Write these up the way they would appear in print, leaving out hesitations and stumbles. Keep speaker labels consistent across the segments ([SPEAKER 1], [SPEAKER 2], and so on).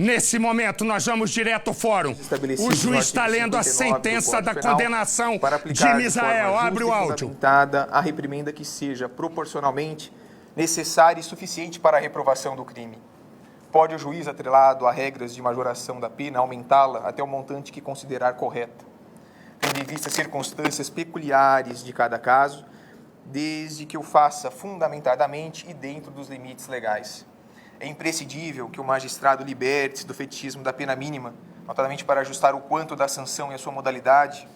[SPEAKER 1] Nesse momento, nós vamos direto ao fórum. O juiz está lendo a sentença da condenação de Misael. Abre o áudio.
[SPEAKER 2] A reprimenda que seja proporcionalmente necessária e suficiente para a reprovação do crime. Pode o juiz, atrelado a regras de majoração da pena, aumentá-la até o montante que considerar correta, tendo em vista circunstâncias peculiares de cada caso, desde que o faça fundamentadamente e dentro dos limites legais. É imprescindível que o magistrado liberte-se do fetichismo da pena mínima, notadamente para ajustar o quanto da sanção e a sua modalidade,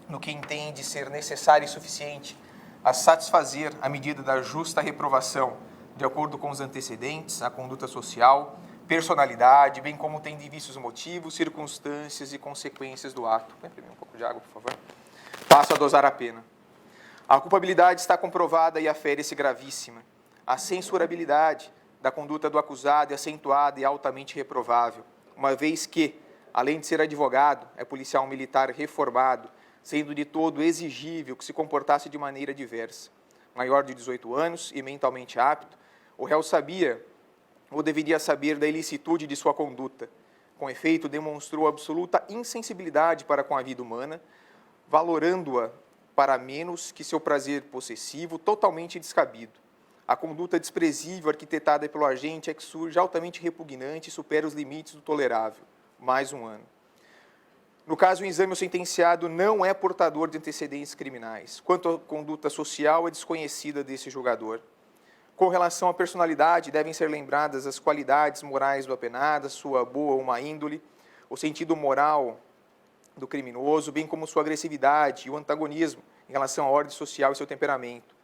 [SPEAKER 2] no que entende ser necessário e suficiente a satisfazer a medida da justa reprovação, de acordo com os antecedentes, a conduta social, personalidade, bem como tendo em vista os motivos, circunstâncias e consequências do ato. Vai imprimir um pouco de água, por favor. Passo a dosar a pena. A culpabilidade está comprovada e afere-se gravíssima. A censurabilidade da conduta do acusado é acentuada e altamente reprovável, uma vez que, além de ser advogado, é policial militar reformado, sendo de todo exigível que se comportasse de maneira diversa. Maior de 18 anos e mentalmente apto, o réu sabia ou deveria saber da ilicitude de sua conduta. Com efeito, demonstrou absoluta insensibilidade para com a vida humana, valorando-a para menos que seu prazer possessivo totalmente descabido. A conduta desprezível arquitetada pelo agente é que surge altamente repugnante e supera os limites do tolerável. Mais 1 ano. No caso, o exame, o sentenciado não é portador de antecedentes criminais. Quanto à conduta social, é desconhecida desse julgador. Com relação à personalidade, devem ser lembradas as qualidades morais do apenado, sua boa ou má índole, o sentido moral do criminoso, bem como sua agressividade e o antagonismo em relação à ordem social e seu temperamento.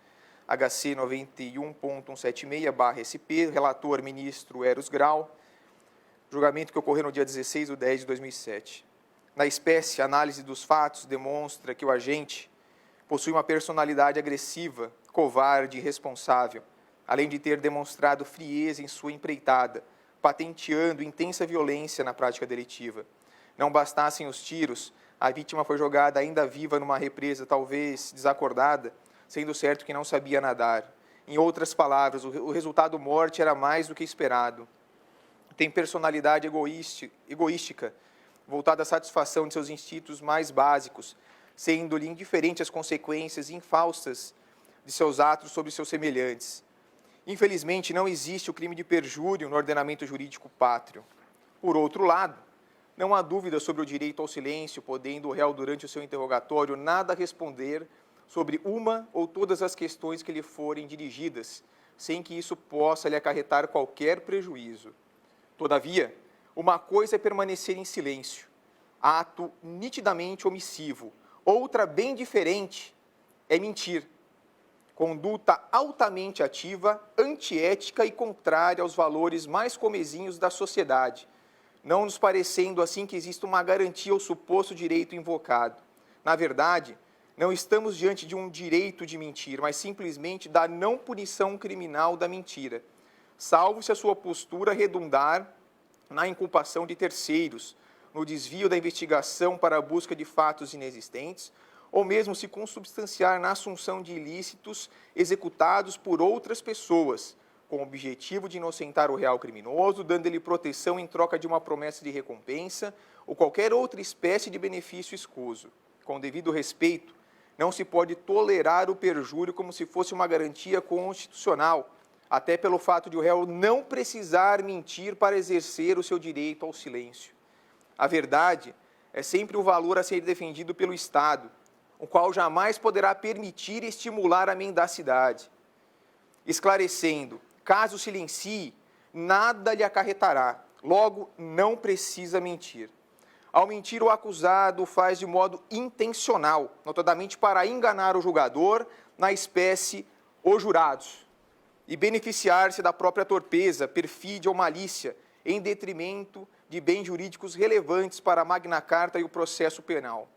[SPEAKER 2] HC 91.176/SP, relator ministro Eros Grau, julgamento que ocorreu no dia 16/10/2007. Na espécie, a análise dos fatos demonstra que o agente possui uma personalidade agressiva, covarde e irresponsável, além de ter demonstrado frieza em sua empreitada, patenteando intensa violência na prática delitiva. Não bastassem os tiros, a vítima foi jogada ainda viva numa represa, talvez desacordada, sendo certo que não sabia nadar. Em outras palavras, o resultado morte era mais do que esperado. Tem personalidade egoística, voltada à satisfação de seus instintos mais básicos, sendo-lhe indiferente às consequências infaustas de seus atos sobre seus semelhantes. Infelizmente, não existe o crime de perjúrio no ordenamento jurídico pátrio. Por outro lado, não há dúvida sobre o direito ao silêncio, podendo o réu, durante o seu interrogatório, nada responder sobre uma ou todas as questões que lhe forem dirigidas, sem que isso possa lhe acarretar qualquer prejuízo. Todavia, uma coisa é permanecer em silêncio, ato nitidamente omissivo. Outra, bem diferente, é mentir, conduta altamente ativa, antiética e contrária aos valores mais comezinhos da sociedade, não nos parecendo assim que exista uma garantia ao suposto direito invocado. Na verdade, não estamos diante de um direito de mentir, mas simplesmente da não punição criminal da mentira, salvo se a sua postura redundar na inculpação de terceiros, no desvio da investigação para a busca de fatos inexistentes, ou mesmo se consubstanciar na assunção de ilícitos executados por outras pessoas, com o objetivo de inocentar o real criminoso, dando-lhe proteção em troca de uma promessa de recompensa ou qualquer outra espécie de benefício escuso. Com devido respeito, não se pode tolerar o perjúrio como se fosse uma garantia constitucional, até pelo fato de o réu não precisar mentir para exercer o seu direito ao silêncio. A verdade é sempre um valor a ser defendido pelo Estado, o qual jamais poderá permitir e estimular a mendacidade. Esclarecendo, caso silencie, nada lhe acarretará, logo não precisa mentir. Ao mentir, o acusado o faz de modo intencional, notadamente para enganar o julgador, na espécie os jurados, e beneficiar-se da própria torpeza, perfídia ou malícia, em detrimento de bens jurídicos relevantes para a Magna Carta e o processo penal.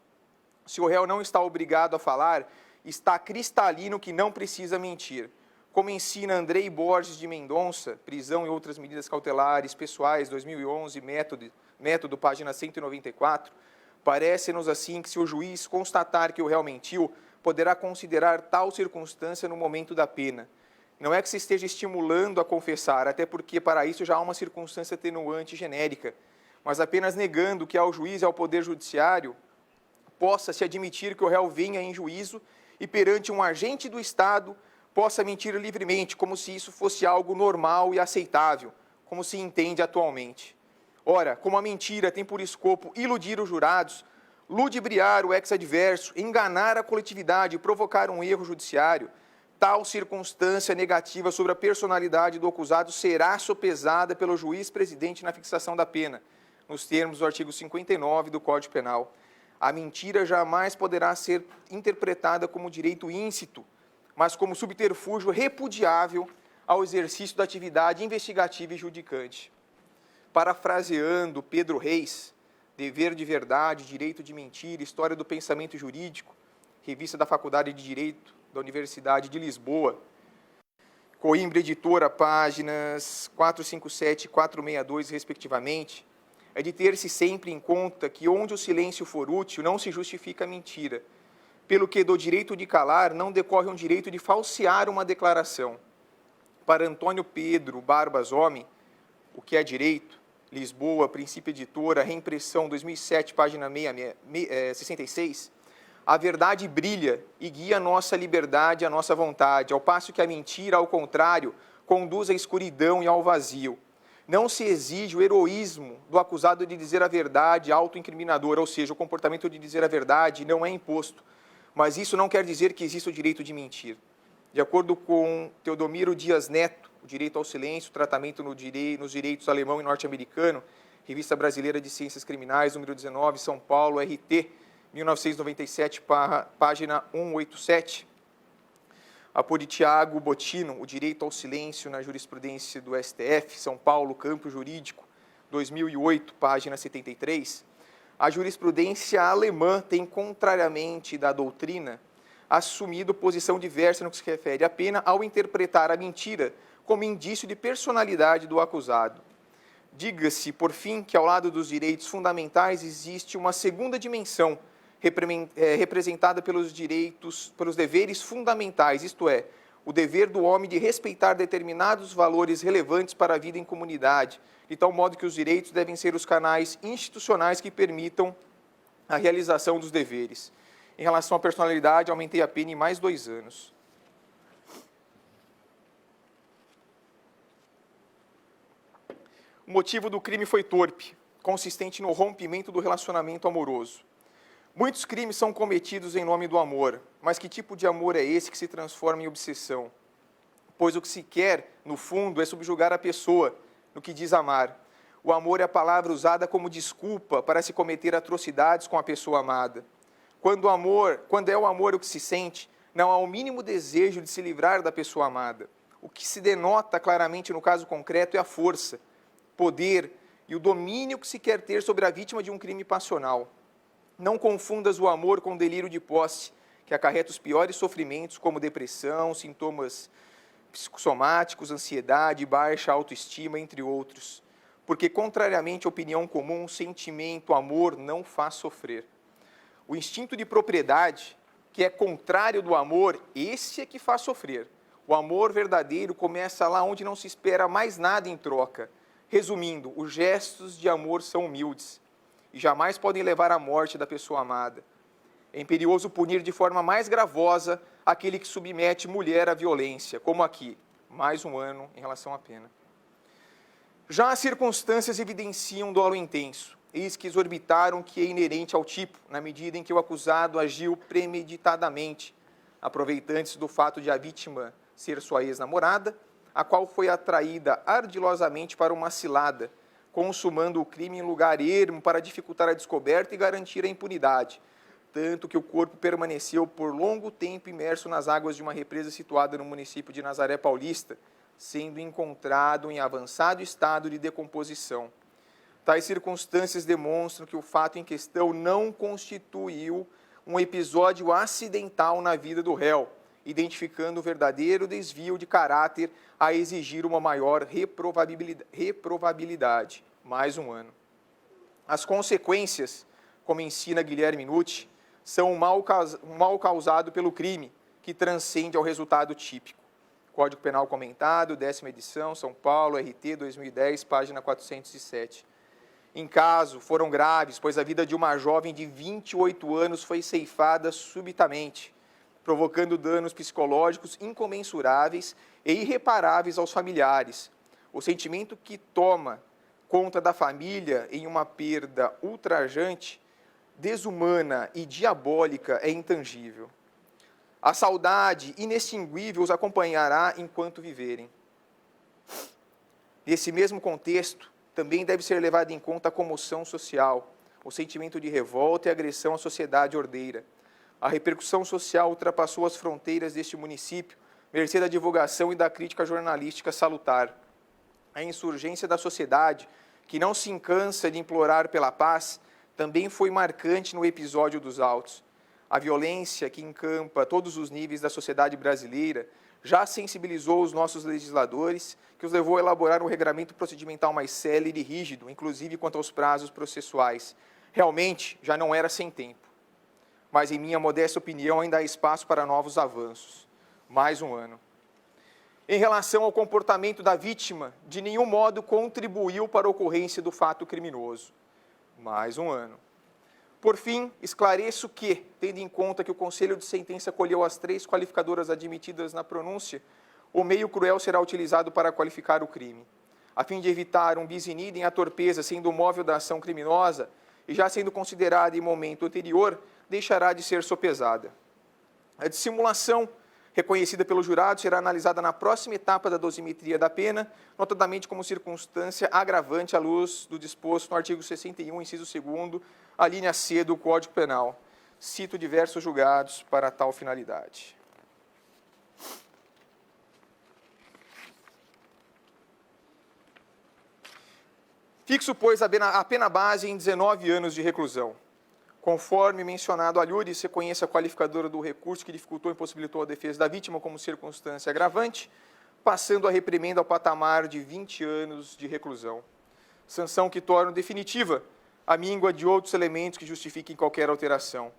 [SPEAKER 2] Se o réu não está obrigado a falar, está cristalino que não precisa mentir. Como ensina Andrei Borges de Mendonça, Prisão e Outras Medidas Cautelares Pessoais, 2011, método, página 194, parece-nos assim que se o juiz constatar que o réu mentiu, poderá considerar tal circunstância no momento da pena, Não é que se esteja estimulando a confessar, até porque para isso já há uma circunstância atenuante genérica, mas apenas negando que ao juiz e ao Poder Judiciário possa se admitir que o réu venha em juízo e perante um agente do Estado possa mentir livremente, como se isso fosse algo normal e aceitável, como se entende atualmente. Ora, como a mentira tem por escopo iludir os jurados, ludibriar o ex-adverso, enganar a coletividade e provocar um erro judiciário, tal circunstância negativa sobre a personalidade do acusado será sopesada pelo juiz-presidente na fixação da pena, nos termos do artigo 59 do Código Penal. A mentira jamais poderá ser interpretada como direito íncito, mas como subterfúgio repudiável ao exercício da atividade investigativa e judicante. Parafraseando Pedro Reis, Dever de Verdade, Direito de Mentir, História do Pensamento Jurídico, revista da Faculdade de Direito da Universidade de Lisboa, Coimbra Editora, páginas 457 e 462, respectivamente, é de ter-se sempre em conta que onde o silêncio for útil, não se justifica a mentira, pelo que do direito de calar não decorre um direito de falsear uma declaração. Para Antônio Pedro Barbas Homem, O que é Direito, Lisboa, Princípio Editora, reimpressão 2007, página 66, a verdade brilha e guia a nossa liberdade e a nossa vontade, ao passo que a mentira, ao contrário, conduz à escuridão e ao vazio. Não se exige o heroísmo do acusado de dizer a verdade autoincriminadora, ou seja, o comportamento de dizer a verdade não é imposto, mas isso não quer dizer que exista o direito de mentir. De acordo com Teodomiro Dias Neto, O Direito ao Silêncio, Tratamento nos Direitos Alemão e Norte-Americano, Revista Brasileira de Ciências Criminais, número 19, São Paulo, RT, 1997, página 187. A por Tiago Bottino, O Direito ao Silêncio na Jurisprudência do STF, São Paulo, Campo Jurídico, 2008, página 73. A jurisprudência alemã tem, contrariamente da doutrina, assumido posição diversa no que se refere à pena ao interpretar a mentira como indício de personalidade do acusado. Diga-se, por fim, que ao lado dos direitos fundamentais existe uma segunda dimensão, representada pelos deveres fundamentais, isto é, o dever do homem de respeitar determinados valores relevantes para a vida em comunidade, de tal modo que os direitos devem ser os canais institucionais que permitam a realização dos deveres. Em relação à personalidade, aumentei a pena em mais 2 anos. O motivo do crime foi torpe, consistente no rompimento do relacionamento amoroso. Muitos crimes são cometidos em nome do amor, mas que tipo de amor é esse que se transforma em obsessão? Pois o que se quer, no fundo, é subjugar a pessoa no que diz amar. O amor é a palavra usada como desculpa para se cometer atrocidades com a pessoa amada. Quando é o amor o que se sente, não há o mínimo desejo de se livrar da pessoa amada. O que se denota claramente no caso concreto é a força, poder e o domínio que se quer ter sobre a vítima de um crime passional. Não confundas o amor com o delírio de posse, que acarreta os piores sofrimentos, como depressão, sintomas psicossomáticos, ansiedade, baixa autoestima, entre outros. Porque, contrariamente à opinião comum, sentimento, amor não faz sofrer. O instinto de propriedade, que é contrário do amor, esse é que faz sofrer. O amor verdadeiro começa lá onde não se espera mais nada em troca. Resumindo, os gestos de amor são humildes e jamais podem levar à morte da pessoa amada. É imperioso punir de forma mais gravosa aquele que submete mulher à violência, como aqui, mais 1 ano em relação à pena. Já as circunstâncias evidenciam dolo intenso, eis que exorbitaram o que é inerente ao tipo, na medida em que o acusado agiu premeditadamente, aproveitando-se do fato de a vítima ser sua ex-namorada, a qual foi atraída ardilosamente para uma cilada, consumando o crime em lugar ermo para dificultar a descoberta e garantir a impunidade, tanto que o corpo permaneceu por longo tempo imerso nas águas de uma represa situada no município de Nazaré Paulista, sendo encontrado em avançado estado de decomposição. Tais circunstâncias demonstram que o fato em questão não constituiu um episódio acidental na vida do réu, identificando o verdadeiro desvio de caráter a exigir uma maior reprovabilidade, mais 1 ano. As consequências, como ensina Guilherme Nucci, são um mal causado pelo crime, que transcende ao resultado típico. Código Penal Comentado, 10ª edição, São Paulo, RT 2010, página 407. Em caso, foram graves, pois a vida de uma jovem de 28 anos foi ceifada subitamente, provocando danos psicológicos incomensuráveis e irreparáveis aos familiares. O sentimento que toma conta da família em uma perda ultrajante, desumana e diabólica é intangível. A saudade inextinguível os acompanhará enquanto viverem. Nesse mesmo contexto, também deve ser levada em conta a comoção social, o sentimento de revolta e agressão à sociedade ordeira. A repercussão social ultrapassou as fronteiras deste município, mercê da divulgação e da crítica jornalística salutar. A insurgência da sociedade, que não se cansa de implorar pela paz, também foi marcante no episódio dos autos. A violência que encampa todos os níveis da sociedade brasileira já sensibilizou os nossos legisladores, que os levou a elaborar um regramento procedimental mais célere e rígido, inclusive quanto aos prazos processuais. Realmente, já não era sem tempo. Mas, em minha modesta opinião, ainda há espaço para novos avanços. Mais um ano. Em relação ao comportamento da vítima, de nenhum modo contribuiu para a ocorrência do fato criminoso. Mais um ano. Por fim, esclareço que, tendo em conta que o Conselho de Sentença acolheu as 3 qualificadoras admitidas na pronúncia, o meio cruel será utilizado para qualificar o crime. A fim de evitar um bis in idem, a torpeza sendo o móvel da ação criminosa e já sendo considerada em momento anterior, deixará de ser sopesada. A dissimulação reconhecida pelo jurado será analisada na próxima etapa da dosimetria da pena, notadamente como circunstância agravante à luz do disposto no artigo 61, inciso 2º, a linha C do Código Penal. Cito diversos julgados para tal finalidade. Fixo, pois, a pena base em 19 anos de reclusão. Conforme mencionado alhures, reconheço a qualificadora do recurso que dificultou e impossibilitou a defesa da vítima como circunstância agravante, passando a reprimenda ao patamar de 20 anos de reclusão. Sanção que torna definitiva a míngua de outros elementos que justifiquem qualquer alteração.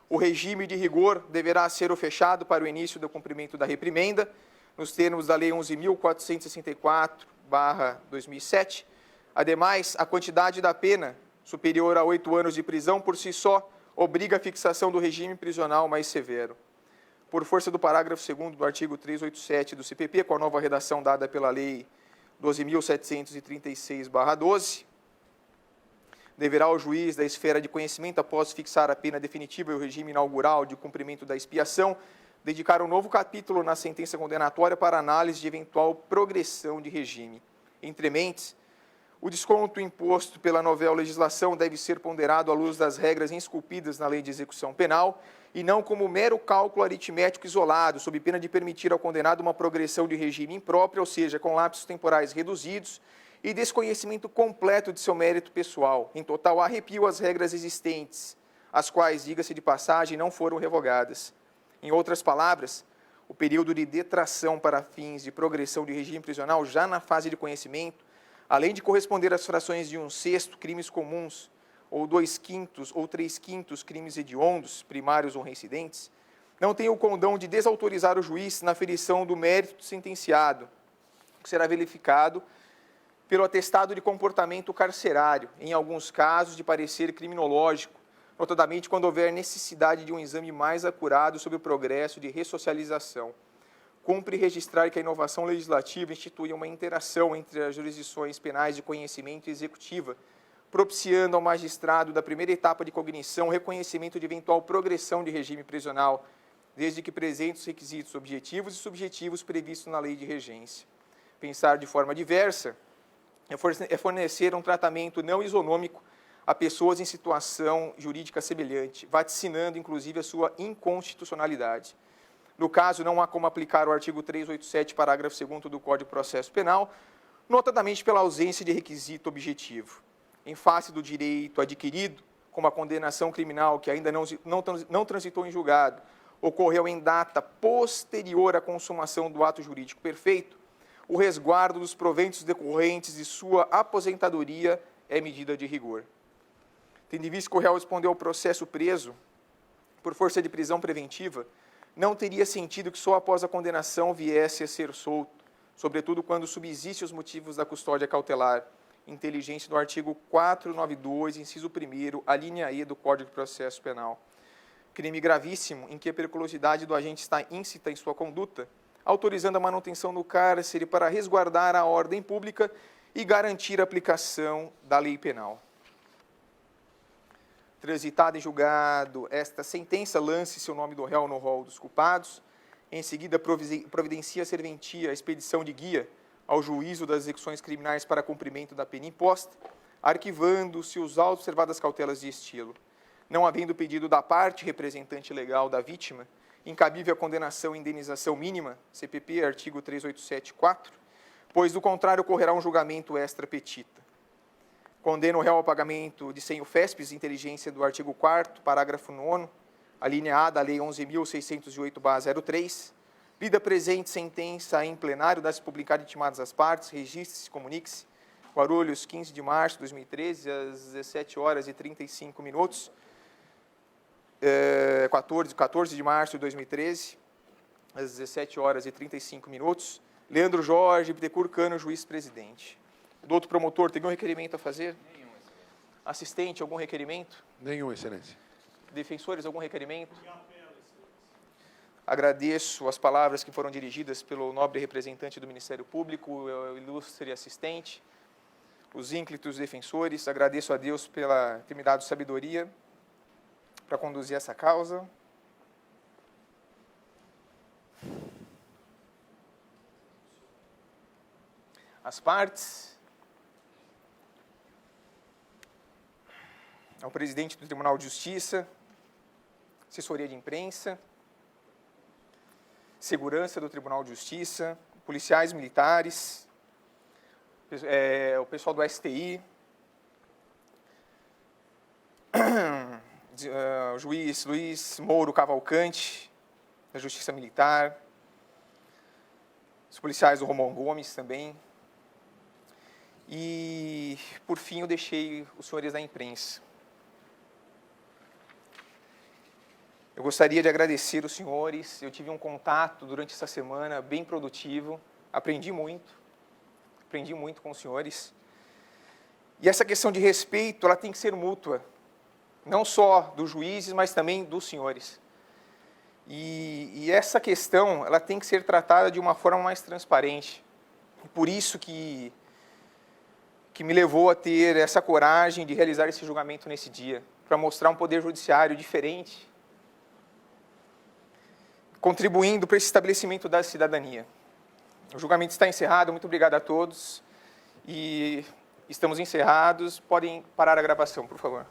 [SPEAKER 2] O regime de rigor deverá ser o fechado para o início do cumprimento da reprimenda, nos termos da Lei 11.464/2007. Ademais, a quantidade da pena superior a 8 anos de prisão, por si só, obriga a fixação do regime prisional mais severo. Por força do parágrafo 2º do artigo 387 do CPP, com a nova redação dada pela Lei 12.736/12, deverá o juiz da esfera de conhecimento, após fixar a pena definitiva e o regime inaugural de cumprimento da expiação, dedicar um novo capítulo na sentença condenatória para análise de eventual progressão de regime. Entre mentes, o desconto imposto pela novel legislação deve ser ponderado à luz das regras esculpidas na Lei de Execução Penal e não como mero cálculo aritmético isolado, sob pena de permitir ao condenado uma progressão de regime impróprio, ou seja, com lapsos temporais reduzidos e desconhecimento completo de seu mérito pessoal, em total arrepio às regras existentes, as quais, diga-se de passagem, não foram revogadas. Em outras palavras, o período de detração para fins de progressão de regime prisional já na fase de conhecimento, além de corresponder às frações de 1/6 crimes comuns, ou 2/5 ou 3/5 crimes hediondos, primários ou reincidentes, não tem o condão de desautorizar o juiz na aferição do mérito sentenciado, que será verificado pelo atestado de comportamento carcerário, em alguns casos de parecer criminológico, notadamente quando houver necessidade de um exame mais acurado sobre o progresso de ressocialização. Cumpre registrar que a inovação legislativa institui uma interação entre as jurisdições penais de conhecimento e executiva, propiciando ao magistrado da primeira etapa de cognição o reconhecimento de eventual progressão de regime prisional, desde que presentes os requisitos objetivos e subjetivos previstos na lei de regência. Pensar de forma diversa é fornecer um tratamento não isonômico a pessoas em situação jurídica semelhante, vaticinando, inclusive, a sua inconstitucionalidade. No caso, não há como aplicar o artigo 387, parágrafo 2º do Código de Processo Penal, notadamente pela ausência de requisito objetivo. Em face do direito adquirido, como a condenação criminal que ainda não transitou em julgado, ocorreu em data posterior à consumação do ato jurídico perfeito, o resguardo dos proventos decorrentes de sua aposentadoria é medida de rigor. Tendo em vista que o réu respondeu ao processo preso por força de prisão preventiva, não teria sentido que só após a condenação viesse a ser solto, sobretudo quando subsistem os motivos da custódia cautelar, inteligência do artigo 492, inciso 1º, a linha E do Código de Processo Penal. Crime gravíssimo em que a periculosidade do agente está íncita em sua conduta, autorizando a manutenção no cárcere para resguardar a ordem pública e garantir a aplicação da lei penal. Transitada em julgado, esta sentença lance seu nome do réu no rol dos culpados, em seguida providencia a serventia a expedição de guia ao juízo das execuções criminais para cumprimento da pena imposta, arquivando-se os observadas cautelas de estilo. Não havendo pedido da parte representante legal da vítima, incabível a condenação e indenização mínima, CPP, artigo 387-4, pois, do contrário, ocorrerá um julgamento extra petita. Condena o réu ao pagamento de 100 UFESPs, inteligência do artigo 4º, parágrafo 9º, a linha A da Lei 11.608/03, lida presente sentença em plenário, dá-se publicado e intimadas as partes, registre-se, comunique-se, Guarulhos, 15 de março de 2013, às 17h35, 14 de março de 2013, às 17h35, Leandro Jorge Bittencourt Cano, juiz-presidente. Doutor promotor, tem algum requerimento a fazer?
[SPEAKER 3] Nenhum, excelência.
[SPEAKER 2] Assistente, algum requerimento?
[SPEAKER 4] Nenhum, excelência.
[SPEAKER 2] Defensores, algum requerimento? Agradeço as palavras que foram dirigidas pelo nobre representante do Ministério Público, o ilustre assistente, os ínclitos defensores. Agradeço a Deus pela ter me dado sabedoria para conduzir essa causa. As partes, ao presidente do Tribunal de Justiça, assessoria de imprensa, segurança do Tribunal de Justiça, policiais militares, o pessoal do STI, o juiz Luiz Mouro Cavalcante, da Justiça Militar, os policiais do Romão Gomes também. E, por fim, eu deixei os senhores da imprensa. Eu gostaria de agradecer os senhores. Eu tive um contato durante essa semana bem produtivo. Aprendi muito com os senhores. E essa questão de respeito, ela tem que ser mútua. Não só dos juízes, mas também dos senhores. E essa questão, ela tem que ser tratada de uma forma mais transparente. E por isso que me levou a ter essa coragem de realizar esse julgamento nesse dia, para mostrar um poder judiciário diferente, contribuindo para esse estabelecimento da cidadania. O julgamento está encerrado, muito obrigado a todos, e estamos encerrados. Podem parar a gravação, por favor.